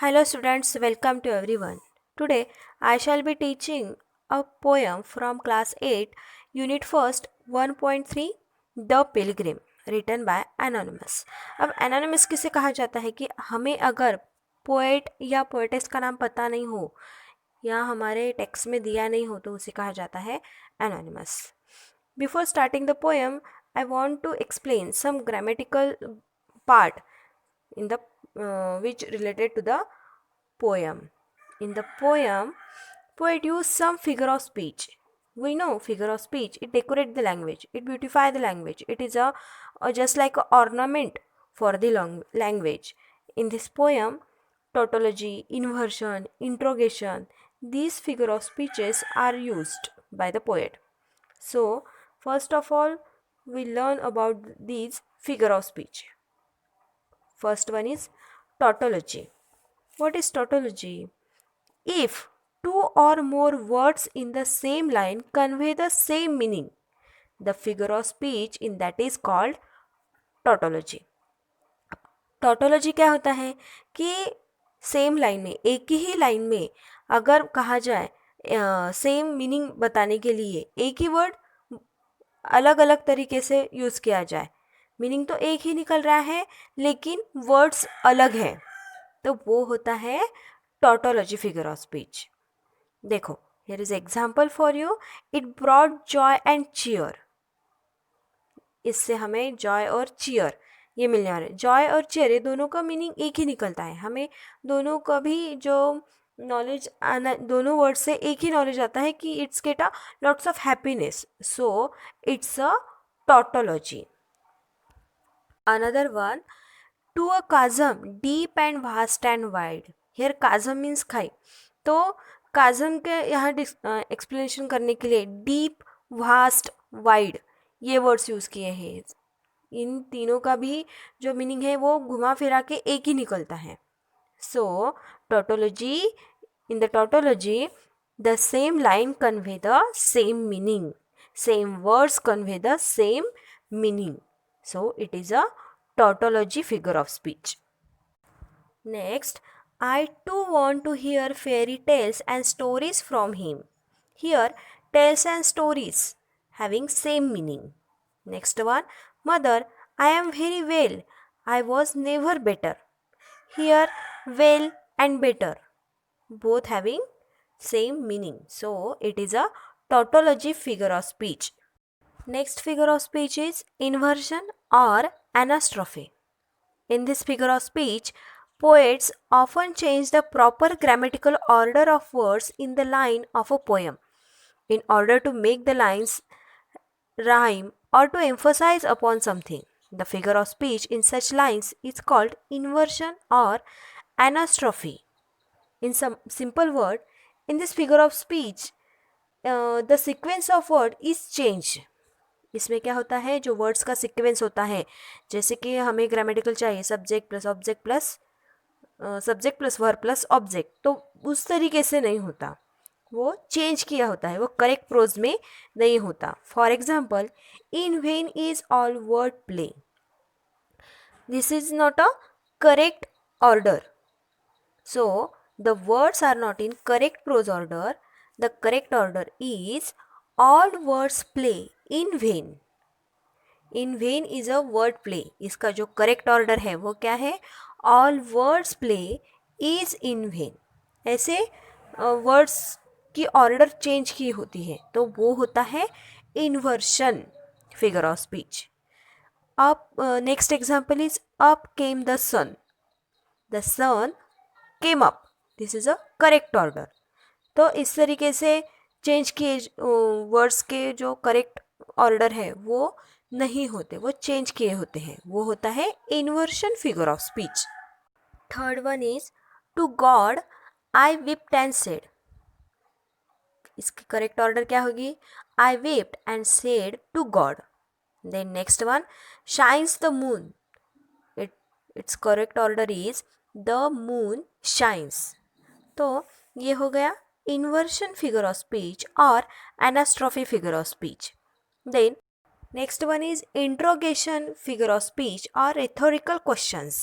Hello students, welcome to everyone. Today I shall be teaching a poem from class 8, unit 1st 1.3 The Pilgrim written by Anonymous. अब Anonymous किसे कहा जाता है कि हमें अगर पोएट या पोएटेस का नाम पता नहीं हो या हमारे टेक्स्ट में दिया नहीं हो तो उसे कहा जाता है Anonymous. Before starting the poem, I want to explain some grammatical part in the which related to the poem. In the poem, poet used some figure of speech. We know figure of speech. It decorate the language. It beautify the language. It is a just like a ornament for the language. In this poem, tautology, inversion, interrogation, these figure of speeches are used by the poet. So, first of all, we learn about these figure of speech. First one is tautology. What is tautology? If two or more words in the same line convey the same meaning, the figure of speech in that is called tautology. tautology क्या होता है कि same line में, एक ही line में अगर कहा जाए सेम मीनिंग बताने के लिए एक ही वर्ड अलग अलग तरीके से यूज़ किया जाए, मीनिंग तो एक ही निकल रहा है लेकिन वर्ड्स अलग हैं, तो वो होता है tautology figure of speech. देखो, here is example for you. It brought joy and cheer. इससे हमें joy और cheer ये मिलने वाले. joy और cheer ये दोनों का मीनिंग एक ही निकलता है. हमें दोनों का भी जो नॉलेज आना, दोनों वर्ड से एक ही नॉलेज आता है कि it's get a lots of happiness. So it's a tautology. Another one, to a chasm deep and vast and wide. Here chasm means खाई. तो chasm के यहाँ एक्सप्लेनेशन करने के लिए डीप, वास्ट, वाइड ये वर्ड्स यूज़ किए हैं. इन तीनों का भी जो मीनिंग है वो घुमा फिरा के एक ही निकलता है. सो tautology, in the tautology the same line convey the same meaning, same words convey the same meaning. So it is a tautology figure of speech. Next, I too want to hear fairy tales and stories from him. Here, tales and stories having same meaning. Next one, mother, I am very well. I was never better. Here, well and better both having same meaning. So it is a tautology figure of speech. Next figure of speech is inversion or anastrophe. In this figure of speech, poets often change the proper grammatical order of words in the line of a poem in order to make the lines rhyme or to emphasize upon something. The figure of speech in such lines is called inversion or anastrophe. In some simple word, in this figure of speech, the sequence of word is changed. इसमें क्या होता है, जो words का sequence होता है, जैसे कि हमें ग्रामेटिकल चाहिए subject plus object plus subject plus verb plus object, तो उस तरीके से नहीं होता, वो चेंज किया होता है, वो करेक्ट प्रोज में नहीं होता. For example, in vain is all word play. This is not a correct order. So the words are not in correct prose order. The correct order is all words play in vain. In vain is a word play. इसका जो correct order है वो क्या है, all words play is in vain. ऐसे words की order change की होती है तो वो होता है इन्वर्शन फिगर ऑफ स्पीच. अब next example is up came the sun. The sun came up. This is a correct order. तो इस तरीके से चेंज किए वर्ड्स के जो करेक्ट ऑर्डर है वो नहीं होते, वो चेंज किए होते हैं, वो होता है inversion figure of speech. Third one is to God I whipped and said. इसकी करेक्ट ऑर्डर क्या होगी, I whipped and said to God. Then next one, shines the moon. Its correct order is the moon shines. तो ये हो गया inversion figure of speech or anastrophe figure of speech. Then next one is interrogation figure of speech or rhetorical questions.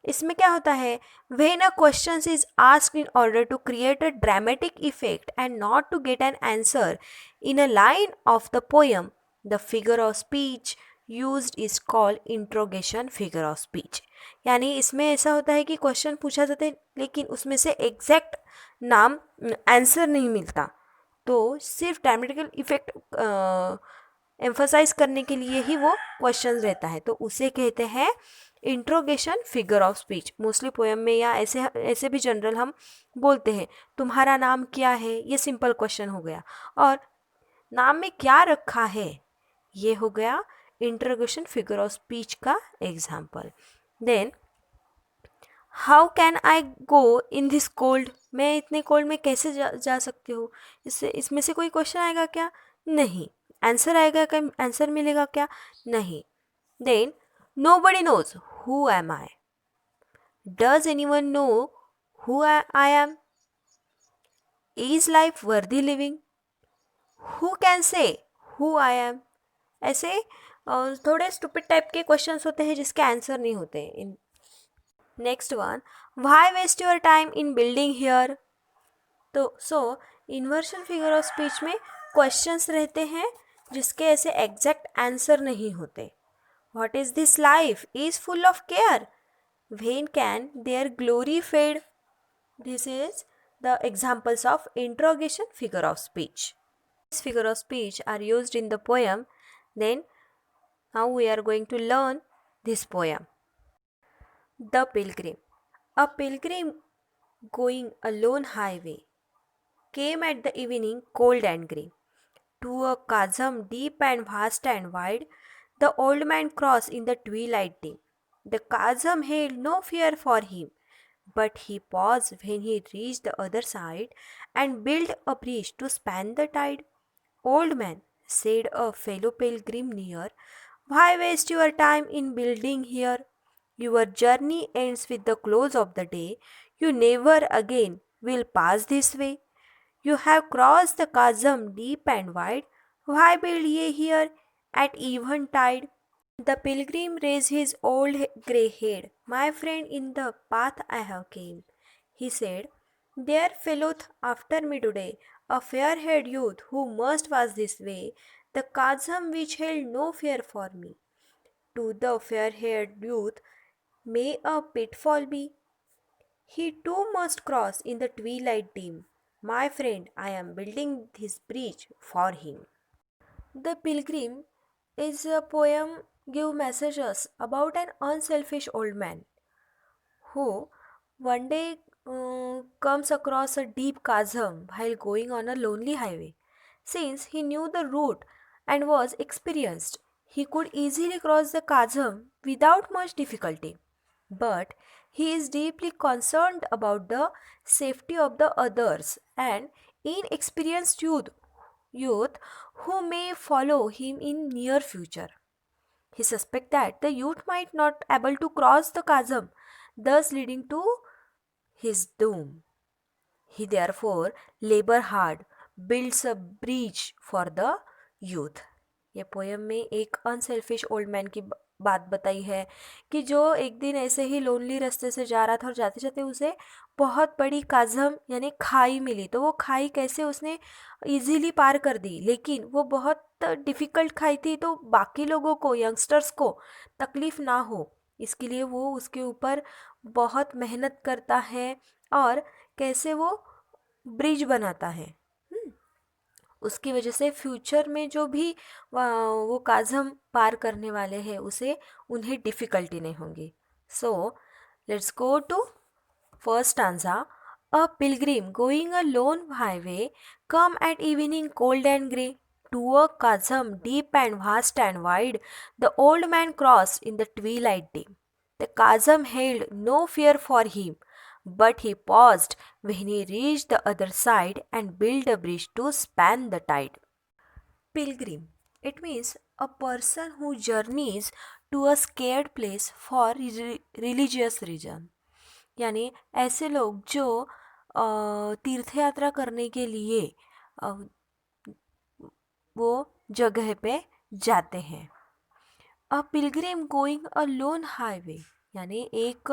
इसमें क्या होता है, when a question is asked in order to create a dramatic effect and not to get an answer in a line of the poem, the figure of speech used is called interrogation figure of speech. यानी इसमें ऐसा होता है कि question पूछा जाता है लेकिन उसमें से एग्जैक्ट नाम आंसर नहीं मिलता, तो सिर्फ ड्रामेटिकल इफेक्ट एम्फसाइज करने के लिए ही वो क्वेश्चन रहता है, तो उसे कहते हैं interrogation figure of speech. Mostly poem में या ऐसे ऐसे भी जनरल हम बोलते हैं तुम्हारा नाम क्या है, ये सिंपल क्वेश्चन हो गया, और नाम में क्या रखा है ये हो गया इंट्रोगेशन फिगर ऑफ स्पीच का example. Then how can I go in this cold, मैं इतने कोल्ड में कैसे जा सकती हूँ, इससे इसमें से कोई क्वेश्चन आएगा क्या, नहीं। आंसर आएगा क्या, आंसर मिलेगा क्या, नहीं। Then nobody knows who am I, does anyone know who I am, is life worthy living, who can say who I am. ऐसे थोड़े स्टूपिड टाइप के क्वेश्चंस होते हैं जिसके आंसर नहीं होते इन। Next one, why waste your time in building here. तो इन्वर्शन फिगर ऑफ स्पीच में क्वेश्चंस रहते हैं जिसके ऐसे एग्जैक्ट आंसर नहीं होते। What is this life is full of care, when can their glory fade. This is the examples of interrogation figure of speech. These figure of speech are used in the poem. Then now we are going to learn this poem. The Pilgrim. A pilgrim going a lone highway came at the evening cold and grey. To a chasm deep and vast and wide, the old man crossed in the twilight dim. The chasm held no fear for him, but he paused when he reached the other side and built a bridge to span the tide. Old man, said a fellow pilgrim near, why waste your time in building here? Your journey ends with the close of the day. You never again will pass this way. You have crossed the chasm deep and wide. Why build ye here at eventide? The pilgrim raised his old grey head. My friend, in the path I have came, he said. There followeth after me today a fair-haired youth who must pass this way, the chasm which held no fear for me. To the fair-haired youth may a pitfall be. He too must cross in the twilight dim. My friend, I am building this bridge for him. The Pilgrim is a poem give messages about an unselfish old man who one day comes across a deep chasm while going on a lonely highway. Since he knew the route and was experienced, he could easily cross the chasm without much difficulty. But he is deeply concerned about the safety of the others and inexperienced youth who may follow him in near future. He suspects that the youth might not able to cross the chasm, thus leading to his doom. He therefore labor hard, builds a bridge for the youth. ये poem में एक unselfish old man की बात बताई है कि जो एक दिन ऐसे ही लोनली रास्ते से जा रहा था और जाते जाते उसे बहुत बड़ी काज़म यानी खाई मिली, तो वो खाई कैसे उसने इजीली पार कर दी, लेकिन वो बहुत डिफ़िकल्ट खाई थी, तो बाकी लोगों को, यंगस्टर्स को तकलीफ़ ना हो इसके लिए वो उसके ऊपर बहुत मेहनत करता है और कैसे वो ब्रिज बनाता है। उसकी वजह से फ्यूचर में जो भी वो काज़म पार करने वाले हैं उसे उन्हें डिफ़िकल्टी नहीं होगी। So let's go to first stanza. A pilgrim going a lone highway come at evening cold and grey to a chasm deep and vast and wide, the old man crossed in the twilight dim. The chasm held no fear for him, but he paused when he reached the other side and built a bridge to span the tide. Pilgrim. It means a person who journeys to a scared place for religious reason. यानी ऐसे लोग जो तीर्थ यात्रा करने के लिए वो जगह पे जाते हैं। A pilgrim going a lone highway, यानी एक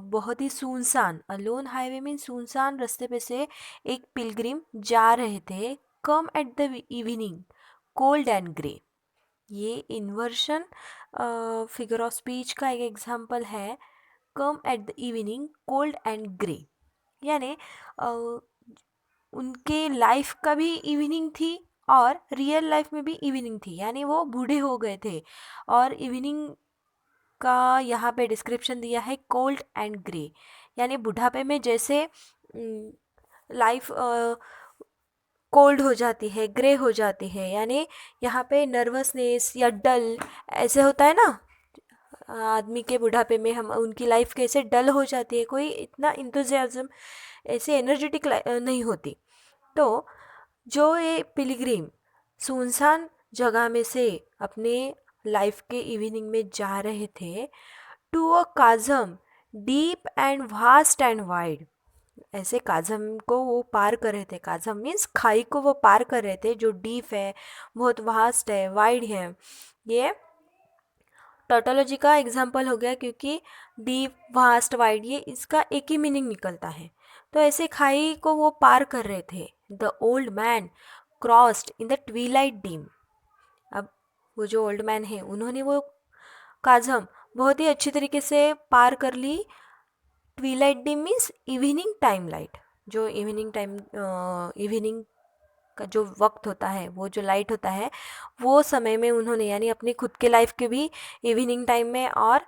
बहुत ही सुनसान, अलोन हाईवे में सुनसान रास्ते पे से एक पिलग्रिम जा रहे थे। Come at the evening cold and grey. ये इन्वर्शन फिगर ऑफ स्पीच का एक एग्जाम्पल है। Come at the evening cold and grey, यानी उनके लाइफ का भी इवनिंग थी और रियल लाइफ में भी इवनिंग थी, यानी वो बूढ़े हो गए थे। और इवनिंग का यहाँ पे डिस्क्रिप्शन दिया है कोल्ड एंड ग्रे, यानी बुढ़ापे में जैसे लाइफ कोल्ड हो जाती है, ग्रे हो जाती है, यानी यहाँ पे नर्वसनेस या डल ऐसे होता है ना। आदमी के बुढ़ापे में हम उनकी लाइफ कैसे डल हो जाती है, कोई इतना इंथुजियाज्म ऐसे एनर्जेटिक नहीं होती। तो जो ये पिलग्रिम सुनसान जगह में से अपने लाइफ के इवनिंग में जा रहे थे to a chasm deep and vast and wide. ऐसे काज़म को वो पार कर रहे थे। काज़म मीन्स खाई को वो पार कर रहे थे, जो डीप है, बहुत वास्ट है, वाइड है। ये टोटोलॉजी का एग्जाम्पल हो गया, क्योंकि डीप, वास्ट, वाइड ये इसका एक ही मीनिंग निकलता है। तो ऐसे खाई को वो पार कर रहे थे। The old man crossed in the twilight dim. अब वो जो ओल्ड मैन है उन्होंने वो काज़म बहुत ही अच्छी तरीके से पार कर ली। Twilight dim means evening time light. जो इवनिंग का जो वक्त होता है, वो जो लाइट होता है, वो समय में उन्होंने, यानी अपनी खुद के लाइफ के भी इवनिंग टाइम में और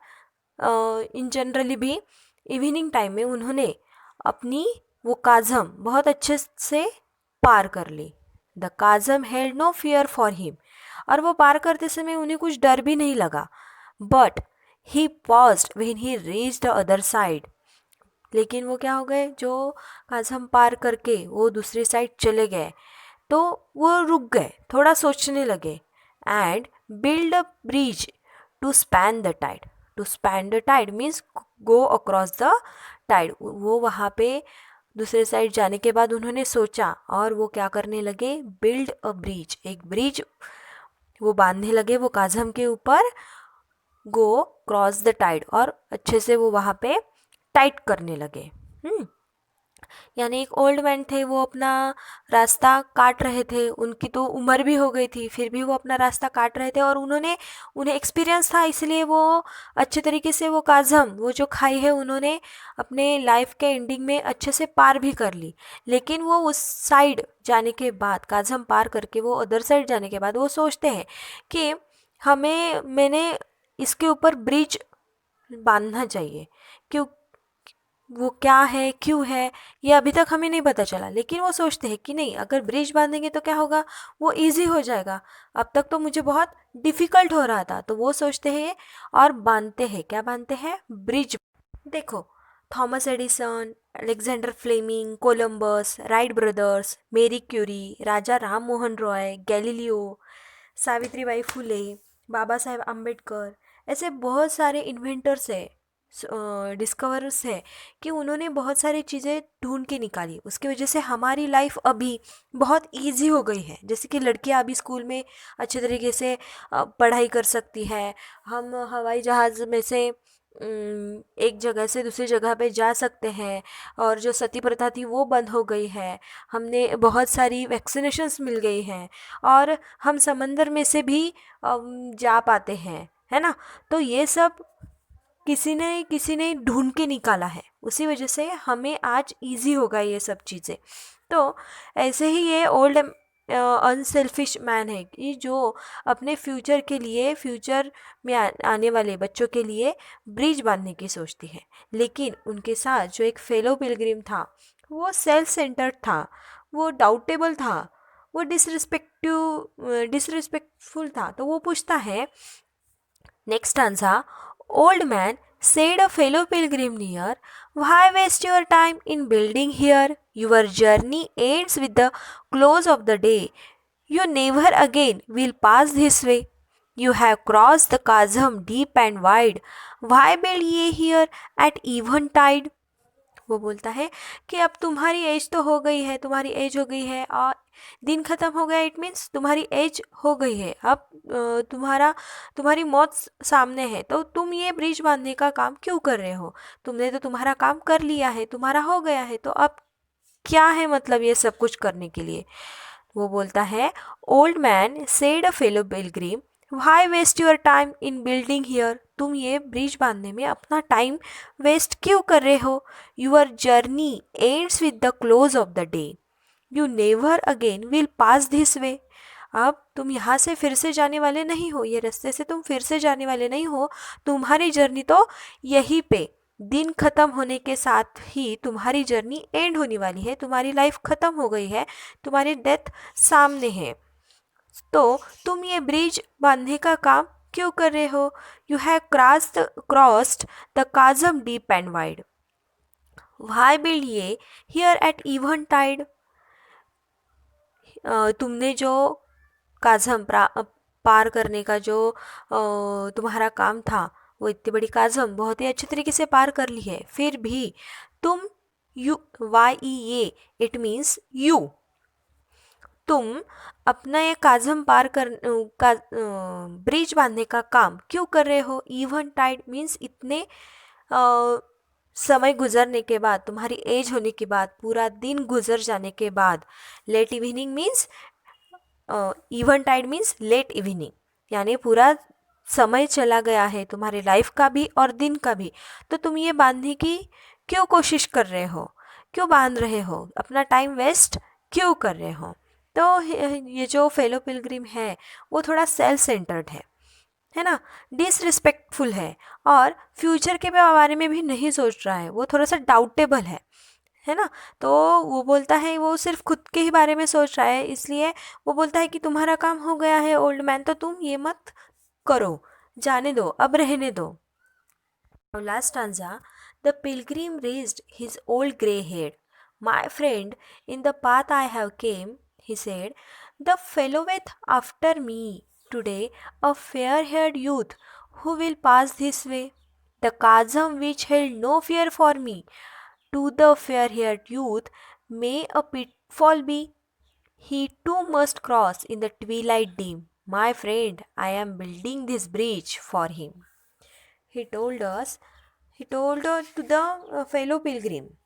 इन जनरली भी इवनिंग टाइम में उन्होंने अपनी वो काज़म बहुत अच्छे से पार कर ली। The chasm held no fear for him. और वो पार करते समय उन्हें कुछ डर भी नहीं लगा। But he paused when he reached the other side. लेकिन वो क्या हो गए, जो काज़म पार करके वो दूसरी साइड चले गए तो वो रुक गए, थोड़ा सोचने लगे। And build a bridge to span the tide. To span the tide means go across the tide. वो वहाँ पे दूसरे साइड जाने के बाद उन्होंने सोचा और वो क्या करने लगे, बिल्ड अ ब्रिज, एक ब्रिज वो बांधने लगे वो काज़म के ऊपर। गो क्रॉस द टाइड, और अच्छे से वो वहाँ पे टाइट करने लगे। यानी एक ओल्ड मैन थे, वो अपना रास्ता काट रहे थे। उनकी तो उम्र भी हो गई थी, फिर भी वो अपना रास्ता काट रहे थे और उन्हें एक्सपीरियंस था, इसलिए वो अच्छे तरीके से वो काज़म, वो जो खाई है, उन्होंने अपने लाइफ के एंडिंग में अच्छे से पार भी कर ली। लेकिन वो उस साइड जाने के बाद, काज़म पार करके वो अदर साइड जाने के बाद वो सोचते हैं कि मैंने इसके ऊपर ब्रिज बांधना चाहिए। क्यों, वो क्या है, क्यों है, ये अभी तक हमें नहीं पता चला। लेकिन वो सोचते हैं कि नहीं, अगर ब्रिज बांधेंगे तो क्या होगा, वो इजी हो जाएगा। अब तक तो मुझे बहुत डिफ़िकल्ट हो रहा था। तो वो सोचते हैं और बांधते हैं। क्या बांधते हैं, ब्रिज। देखो, Thomas Edison, Alexander Fleming, Columbus, Wright brothers, Marie Curie, Raja Ram Mohan Roy, Galileo, Savitribai Phule, Baba Saheb Ambedkar, ऐसे बहुत सारे इन्वेंटर्स है, डिस्कवरर्स है, कि उन्होंने बहुत सारी चीज़ें ढूंढ के निकाली। उसकी वजह से हमारी लाइफ अभी बहुत इजी हो गई है। जैसे कि लड़कियां अभी स्कूल में अच्छे तरीके से पढ़ाई कर सकती है। हम हवाई जहाज़ में से एक जगह से दूसरी जगह पे जा सकते हैं। और जो सती प्रथा थी वो बंद हो गई है। हमने बहुत सारी वैक्सीनेशंस मिल गई हैं और हम समंदर में से भी जा पाते हैं, है ना। तो ये सब किसी ने ढूंढ के निकाला है। उसी वजह से हमें आज इजी होगा ये सब चीज़ें। तो ऐसे ही ये ओल्ड अनसेल्फिश मैन है, कि जो अपने फ्यूचर के लिए, फ्यूचर में आने वाले बच्चों के लिए ब्रिज बांधने की सोचती है। लेकिन उनके साथ जो एक फेलो पिलग्रिम था, वो सेल्फ सेंटर्ड था, वो डाउटेबल था, वो डिसरिस्पेक्टफुल था। तो वो पूछता है, next answer, old man said a fellow pilgrim near, why waste your time in building here? Your journey ends with the close of the day. You never again will pass this way. You have crossed the chasm deep and wide. Why build ye here at eventide? वो बोलता है कि अब तुम्हारी as तो हो गई है, तुम्हारी एज हो गई है और दिन ख़त्म हो गया इट मीन्स तुम्हारी एज हो गई है, अब तुम्हारी मौत सामने है, तो तुम ये ब्रिज बांधने का काम क्यों कर रहे हो? तुमने तो तुम्हारा काम कर लिया है, तुम्हारा हो गया है, तो अब क्या है मतलब ये सब कुछ करने के लिए? वो बोलता है, old man said a fellow pilgrim, why waste your time in building here? तुम ये ब्रिज बांधने में अपना टाइम वेस्ट क्यों कर रहे हो? Your journey ends with the close of the day, you never again will pass this way. अब तुम यहाँ से फिर से जाने वाले नहीं हो, ये रास्ते से तुम फिर से जाने वाले नहीं हो, तुम्हारी जर्नी तो यहीं पे, दिन ख़त्म होने के साथ ही तुम्हारी जर्नी एंड होने वाली है, तुम्हारी लाइफ ख़त्म हो गई है, तुम्हारी डेथ सामने है, तो तुम ये ब्रिज बांधने का काम क्यों कर रहे हो? You have crossed the काजम deep and wide, why build ये हियर एट इवन टाइड? तुमने जो काजम पार करने का जो तुम्हारा काम था, वो इतनी बड़ी काजम बहुत ही अच्छे तरीके से पार कर ली है, फिर भी तुम YEA इट मीन्स यू, तुम अपना ये काजम पार कर ब्रिज बांधने का काम क्यों कर रहे हो? इवन टाइड मीन्स इतने समय गुजरने के बाद, तुम्हारी एज होने के बाद, पूरा दिन गुजर जाने के बाद, late evening means eventide means late evening, यानी पूरा समय चला गया है तुम्हारी लाइफ का भी और दिन का भी, तो तुम ये बांधने की क्यों कोशिश कर रहे हो? क्यों बांध रहे हो? अपना टाइम वेस्ट क्यों कर रहे हो? तो ये जो फेलो पिलग्रिम है वो थोड़ा सेल्फ सेंटर्ड है ना, डिसरिस्पेक्टफुल है, और फ्यूचर के बारे में भी नहीं सोच रहा है, वो थोड़ा सा डाउटेबल है ना। तो वो बोलता है वो सिर्फ खुद के ही बारे में सोच रहा है, इसलिए वो बोलता है कि तुम्हारा काम हो गया है ओल्ड मैन, तो तुम ये मत करो, जाने दो, अब रहने दो। Last stanza, the Pilgrim raised his old grey head, my friend in the path I have came, he said, the felloweth after me today a fair-haired youth who will pass this way. The chasm which held no fear for me, to the fair-haired youth may a pitfall be. He too must cross in the twilight dim. My friend, I am building this bridge for him. He told to the fellow pilgrim,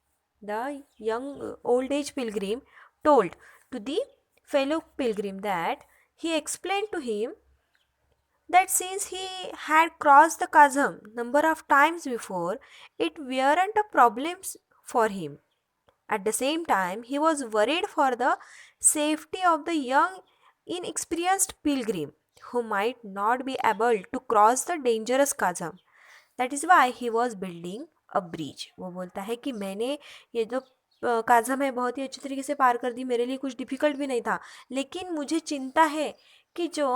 the young old age pilgrim told to the fellow pilgrim that he explained to him that since he had crossed the chasm number of times before, it weren't a problem for him. At the same time, he was worried for the safety of the young, inexperienced pilgrim who might not be able to cross the dangerous chasm. That is why he was building a bridge. वो बोलता है कि मैंने ये जो काजम है बहुत ही अच्छी तरीके से पार कर दी, मेरे लिए कुछ डिफ़िकल्ट भी नहीं था, लेकिन मुझे चिंता है कि जो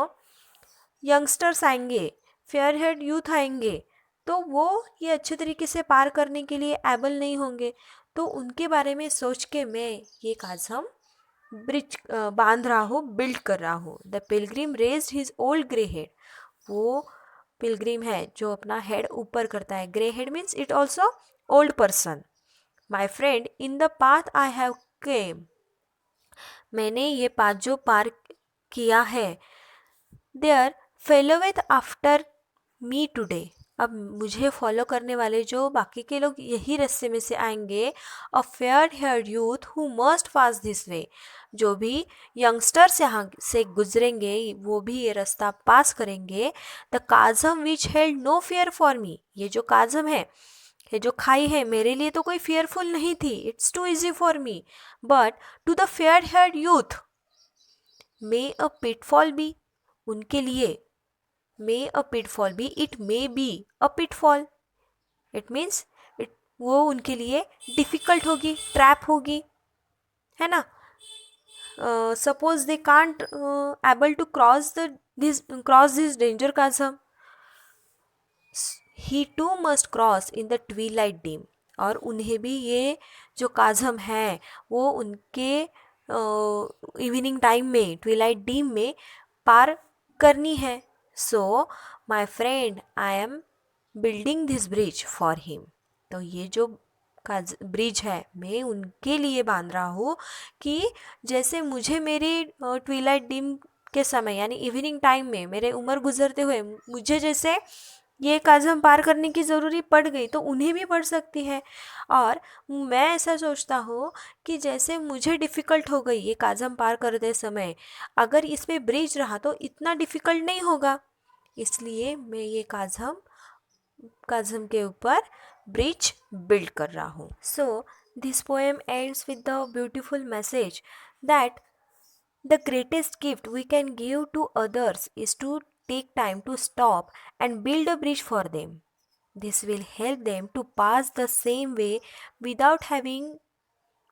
यंगस्टर्स आएंगे, फेयर हेड यूथ आएंगे, तो वो ये अच्छे तरीके से पार करने के लिए एबल नहीं होंगे, तो उनके बारे में सोच के मैं ये काजम ब्रिज बांध रहा हूँ, बिल्ड कर रहा हूँ। The Pilgrim raised his old grey head, वो पिलग्रिम है जो अपना हेड ऊपर करता है, grey head means it also old person. My friend in the path I have came, मैंने ये पाथ जो पार किया है, देयर फेलोवेथ आफ्टर मी टुडे, अब मुझे फॉलो करने वाले जो बाकी के लोग यही रास्ते में से आएंगे, a fair haired youth who must pass this वे, जो भी यंगस्टर्स यहाँ से गुजरेंगे वो भी ये रास्ता पास करेंगे। The chasm which held no fear for me, ये जो काजम है, ये जो खाई है, मेरे लिए तो कोई फियरफुल नहीं थी, it's too easy for me, but to the fair haired youth may a pitfall be, उनके लिए may a pitfall be, it may be a pitfall, it means वो उनके लिए डिफ़िकल्ट होगी, ट्रैप होगी, है ना। Suppose they can't able to cross this danger chasm, he too must cross in the twilight dim, और उन्हें भी ये जो काजम है वो उनके इवनिंग टाइम में, ट्वीलाइट डीम में पार करनी है। So my friend, I am building this bridge for him, तो ये जो का ब्रिज है, मैं उनके लिए बांध रहा हूँ कि जैसे मुझे मेरी ट्विलाइट डिम के समय यानी इवनिंग टाइम में मेरे उम्र गुजरते हुए मुझे जैसे ये काज़म पार करने की ज़रूरी पड़ गई तो उन्हें भी पड़ सकती है। और मैं ऐसा सोचता हूँ कि जैसे मुझे डिफ़िकल्ट हो गई ये काज़म पार करते समय, अगर इसमें ब्रिज रहा तो इतना डिफ़िकल्ट नहीं होगा। इसलिए मैं ये काज़म के ऊपर ब्रिज बिल्ड कर रहा हूँ। So this poem ends with the beautiful message that the greatest gift we can give to others is to take time to stop and build a bridge for them. This will help them to pass the same way without having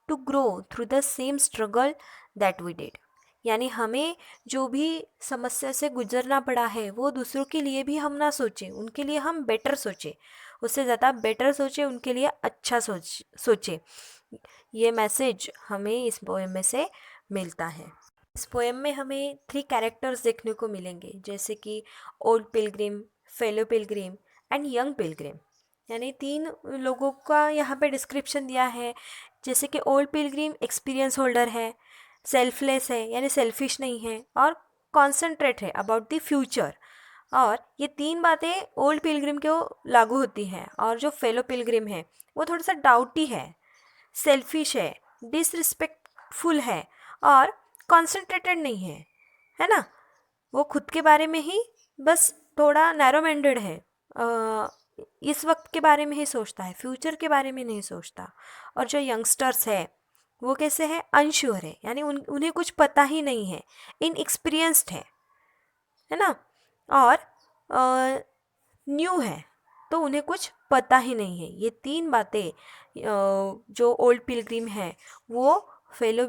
to grow through the same struggle that we did. यानी हमें जो भी समस्या से गुजरना पड़ा है वो दूसरों के लिए भी हम ना सोचें, उनके लिए हम बेटर सोचें, उससे ज़्यादा बेटर सोचें, उनके लिए अच्छा सोचें। ये मैसेज हमें इस पोएम में से मिलता है। इस पोएम में हमें 3 कैरेक्टर्स देखने को मिलेंगे, जैसे कि old Pilgrim, fellow Pilgrim and young Pilgrim. यानी 3 लोगों का यहाँ पे डिस्क्रिप्शन दिया है। जैसे कि ओल्ड पिलग्रिम एक्सपीरियंस होल्डर है, सेल्फलेस है यानी सेल्फिश नहीं है, और कॉन्सेंट्रेट है अबाउट द फ्यूचर। और ये 3 बातें ओल्ड पिलग्रिम को लागू होती हैं। और जो फेलो पिलग्रिम है वो थोड़ा सा डाउटी है, सेल्फिश है, डिसरिस्पेक्टफुल है और कॉन्सेंट्रेटेड नहीं है ना। वो खुद के बारे में ही बस थोड़ा नैरो माइंडेड है, इस वक्त के बारे में ही सोचता है, फ्यूचर के बारे में नहीं सोचता। और जो यंगस्टर्स है वो कैसे है, अनश्योर है, यानी उन्हें कुछ पता ही नहीं है, इनएक्सपीरियंस्ड है ना। और न्यू है तो उन्हें कुछ पता ही नहीं है। ये 3 बातें जो ओल्ड पिलग्रिम है वो फेलो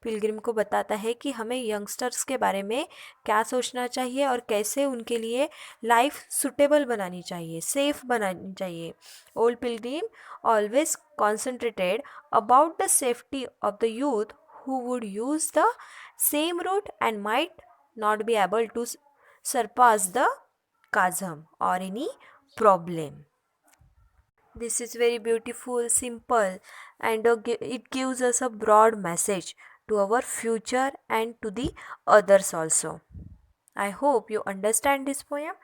पिलग्रिम को बताता है कि हमें यंगस्टर्स के बारे में क्या सोचना चाहिए और कैसे उनके लिए लाइफ सुटेबल बनानी चाहिए, सेफ बनानी चाहिए। Old Pilgrim always concentrated about the safety of the youth who would use the same route and might not be able to surpass the chasm or any problem. This is very beautiful, simple, and it gives us a broad message to our future and to the others also. I hope you understand this poem.